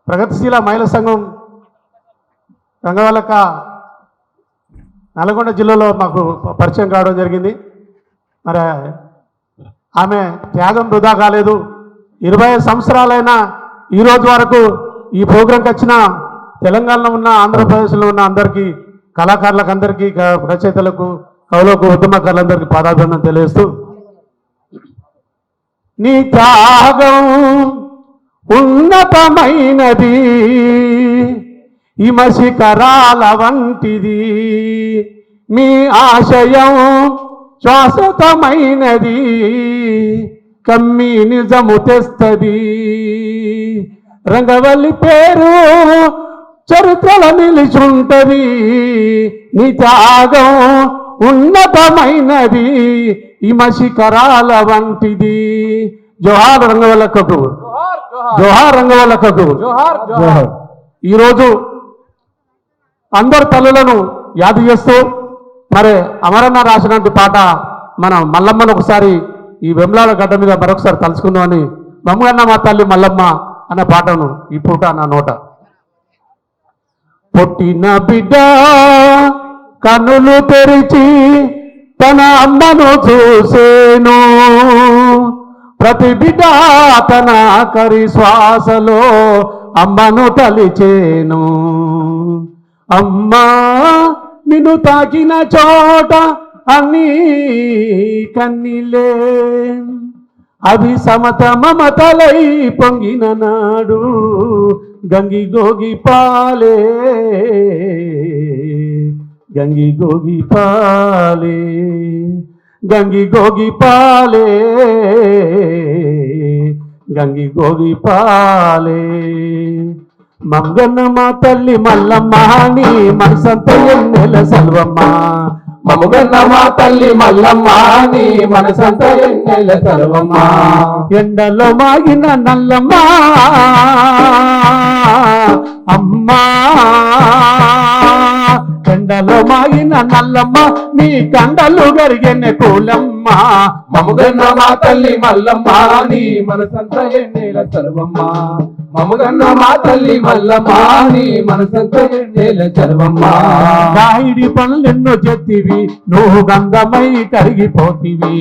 ప్రగతిశీల మహిళా సంఘం రంగవల్లక నల్గొండ జిల్లాలో మాకు పరిచయం కావడం జరిగింది. మరి ఆమె త్యాగం వృధా కాలేదు. 25 సంవత్సరాలైన ఈ రోజు వరకు ఈ ప్రోగ్రాంకి వచ్చిన తెలంగాణలో ఉన్న ఆంధ్రప్రదేశ్లో ఉన్న అందరికీ కళాకారులకు అందరికీ రచయితలకు కవులకు ఉద్యమకారులందరికీ పాదాభివందనం తెలియజేస్తూ నీ త్యాగం ఉన్నతమైనది హిమశిఖరాల వంటిది మీ ఆశయం శాశ్వతమైనది కమ్మి నిజము తెస్తది రంగవల్లి పేరు చరిత్రలో నిలిచుంటది నీ త్యాగం ఉన్నతమైనది హిమశిఖరాల వంటిది. జోహార్ రంగవల్లకకు, జోహార్ రంగవల్లకకు. ఈరోజు అందరు తల్లులను యాద చేస్తూ మరి అమరన్న రాసినటువంటి పాట మన మల్లమ్మను ఒకసారి ఈ వెమ్లాల గడ్డ మీద మరొకసారి తలుచుకుందామని మమ్మగన్న మా తల్లి మల్లమ్మ అనే పాటను ఈ పూట నా నోట. పుట్టిన బిడ్డ కన్నులు తెరిచి తన అమ్మను చూసేను ప్రతి బిడ్డ తన ఆఖరి శ్వాసలో అమ్మను తలిచేను అమ్మా నిన్ను తాకిన చోట అన్నీ కన్నీలే అవి సమత మమతలై పొంగిన నాడు గంగి గోగి పాలే గంగి గోగి పాలే గంగి గోగి పాలే గంగి గోగి పాలే మమ్మగన్న మా తల్లి మల్లమ్మ నీ మనసంత ఎన్నెల సెల్వమ్మ మమ్మగన్న మా తల్లి మల్లమ్మ నీ మనసంత ఎన్నెల సెల్వమ్మ ఎండలో మాగిన నల్లమ్మ అమ్మా ఎండలో మాగిన నల్లమ్మ నీ కండలు గరిగెన కూలమ్మ మమ్మగన్న మా తల్లి మల్లమ్మ నీ మనసంత ఎన్నెల సెల్వమ్మ మమ్మగన్న మా తల్లి మల్లమ్మ నీ మనసంత ఎన్నెల సెల్వమ్మ కాయిడి పనులెన్నో చెత్తివి నువ్వు గంధమై కరిగిపోతివి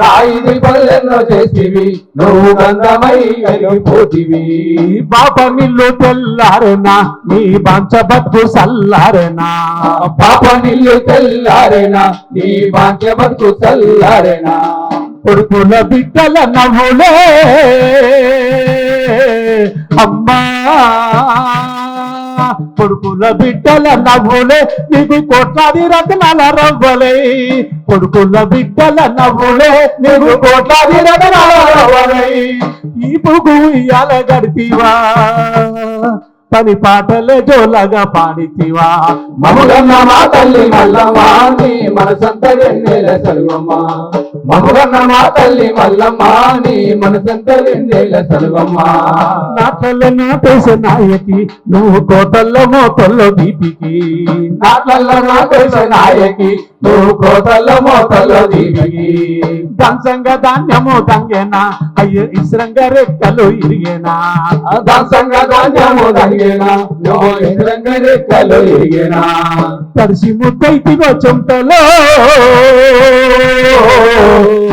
కాయిడి పనులెన్నో చేసివి నువ్వు గంధమై కరిగిపోతివి పాప నిల్లు తెల్లారెనా నీ బాంచ బతుకు సల్లారెనా పాప నిల్లు తెల్లారెనా నీ బాంచ బతుకు సల్లారెనా కొడుకుల బిడ్డల నవ్వులే అమ్మా కొడుకుల బిడ్డల నవ్వులే నీకు కోట్లాది రత్నాల రవ్వలే కొడుకుల బిడ్డల నవ్వులే నీకు కోట్లాది రత్నాల రవ్వలే ఈ పువ్వు ఇయాల గడిపివా పని పాటలే జోలగా పాడితివా మమ్మగన్న మా తల్లి మల్లమ్మ నీ మనసంత ఎన్నెల సెల్వమ్మ మమ్మగన్న మా తల్లి మల్లమ్మ నీ మనసంత ఎన్నెల సెల్వమ్మ నాట్లలో నాటేసే నాయకి నువ్వు కోటల్లో మోతల్లో దీపికి నాట్లలో నాటేసే నాయకి నువ్వు కోటల్లో మోతల్లో దీపికి దంసంగా ధాన్యము దంగేనా అయ్యో ఇస్రంగా రెక్కలు ఇరిగేనా దంసంగా ధాన్యము దంగేనా నువ్వు ఇస్రంగా రెక్కలు ఇరిగేనా తడిసి ముద్దైతిగో చెంటలో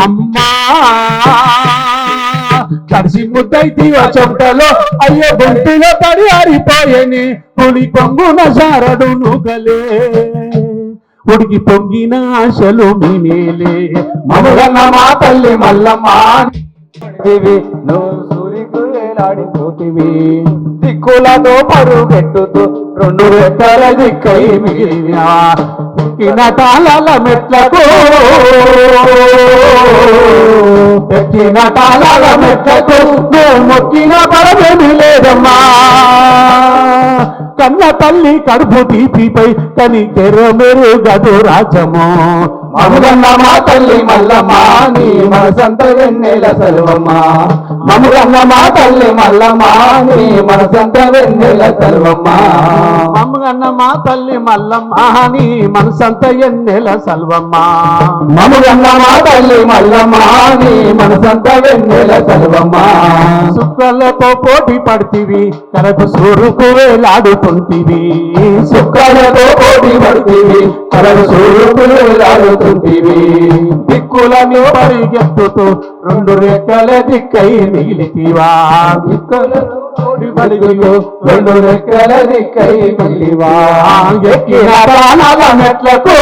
అమ్మా తడిసి ముద్దైతిగో చెంటలో అయ్యో గొంతులో తడి ఆరిపోయేని పులి కొంగున సారడు నుగలే ఉడికి పొంగిన ఆశలు మీనేలే మమ్మగన్న మా తల్లి మల్లమ్మ నువ్వు సూర్యుకు వేలాడిపోతివి దిక్కులతో పరుగెట్టుతూ 2 రెక్కల దిక్కై మిగిలిన తాళాల మెట్లకు ఎక్కిన తాళాల మెట్లకు నువ్వు మొక్కిన బలమేమి లేదమ్మా కన్న తల్లి కడుపు తీపిపై కని తెర మెరుగదు రాజము మముగన్న మా తల్లి మల్లమ్మ నీ మనసంత వెన్నెల సర్వమ్మ మముగన్న మా తల్లి మల్లమ్మ నీ మనసంత వెన్నెల సర్వమ్మ మమ్మగన్న మా తల్లి మల్లమ్మ నీ మనసంత ఎన్నెల సల్వమ్మ మముగన్న మా తల్లి మల్లమ్మ నీ మనసంత వెన్నెల సర్వమ్మ సుక్కలతో పోటీ పడుతీవి కరకు సూరుకు వేలాడుతుంటివి సుక్కలతో పోటీ పడుతీవి కరకు సూరుకు వేలాడుతుంటివి దిక్కులను పరిగెత్తుతూ రెండు రెక్కల దిక్కై మిగిలితివా దిక్కులను పోటీ పడుతూ రెండు రెక్కల దిక్కై మిగిలివా ఎక్కిన ప్రాణాల మెట్లకు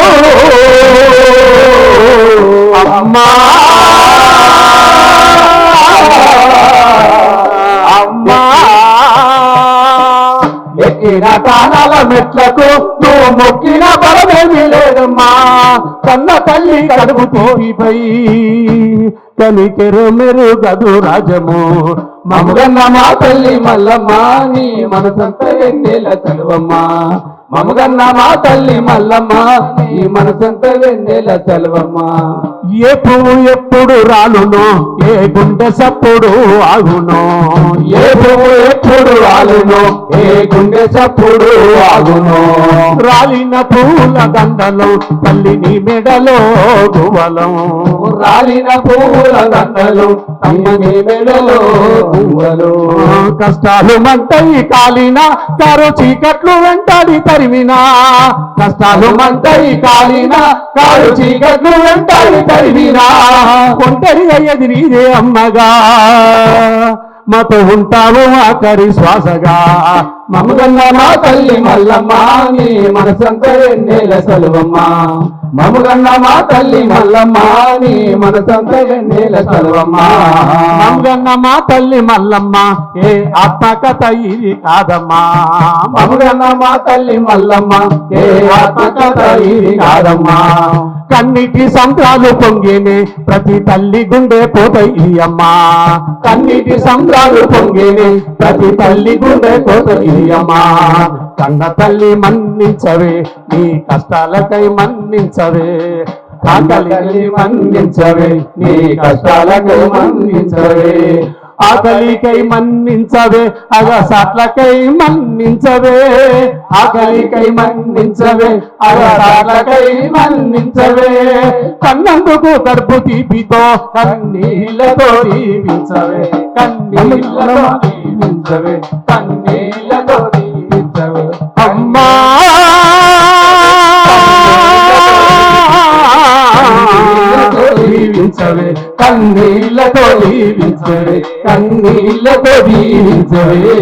అమ్మా అమ్మా ఎక్కిన ప్రాణాల మెట్లకు నువ్వు మొక్కిన బలమేమీ లేదమ్మా కన్న తల్లి కడుపు తీపిపై కనికెరు మెరుగదు రాజము మముగన్న మా తల్లి మల్లమ్మ నీ మనసంత వెన్నెల చలువమ్మ మముగన్న మా తల్లి మల్లమ్మ నీ మనసంత వెన్నెల చలువమ్మ ఏ పువ్వు ఎప్పుడు రాలునో ఏ గుండె సప్పుడు ఆగునో ఏ పువ్వు ఎప్పుడు రాలునో ఏ గుండె చప్పుడు ఆగునో రాలిన పూల దండలు తల్లిని మెడలో గువలం రాలిన పువ్వుల దండలు అమ్మని మెడలో పువ్వులు కష్టాలు మంటయి కాలిన కారు చీకట్లు వెంటాడి తరిమినా కష్టాలు మంటయి కాలిన కారు చీకట్లు వెంటాడి తరిమినా ఒంటరిగా ఎదిరిదే అమ్మగా మాతో ఉంటావు ఆఖరి శ్వాసగా మముగన్న మా తల్లి మల్లమ్మ నీ మనసంత వెన్నెల సలువమ్మ మముగన్న మా తల్లి మల్లమ్మ నీ మనసంత వెన్నెల సలువమ్మ మమ్మగన్న మా తల్లి మల్లమ్మ ఏ ఆత్మకథ ఇది కాదమ్మా మముగన్న మా తల్లి మల్లమ్మ ఏ ఆత్మకథ ఇది కాదమ్మా కన్నిటి సంద్రాలు పొంగినే ప్రతి తల్లి గుండె పోతయి అమ్మా కన్నిటి సంద్రాలు పొంగినే ప్రతి తల్లి గుండె పోతయి అమ్మా కన్న తల్లి మన్నించవే నీ కష్టాలకై మన్నించవే తల్లి మన్నించవే నీ కష్టాలకు మన్నించవే ఆకలికై మన్నించవే అగసాట్లకై మన్నించవే ఆకలికై మన్నించవే అగసాట్లకై మన్నించవే కన్నందుకు కడుపు తీపితో కన్నీళ్లతో దీవించవే కన్నీళ్లతో దీవించవే కన్నీళ్లతో దీవించవే అమ్మా దీవించవే కన్నీళ్లతో దీవించవే కన్నీళ్లతో దీవించవే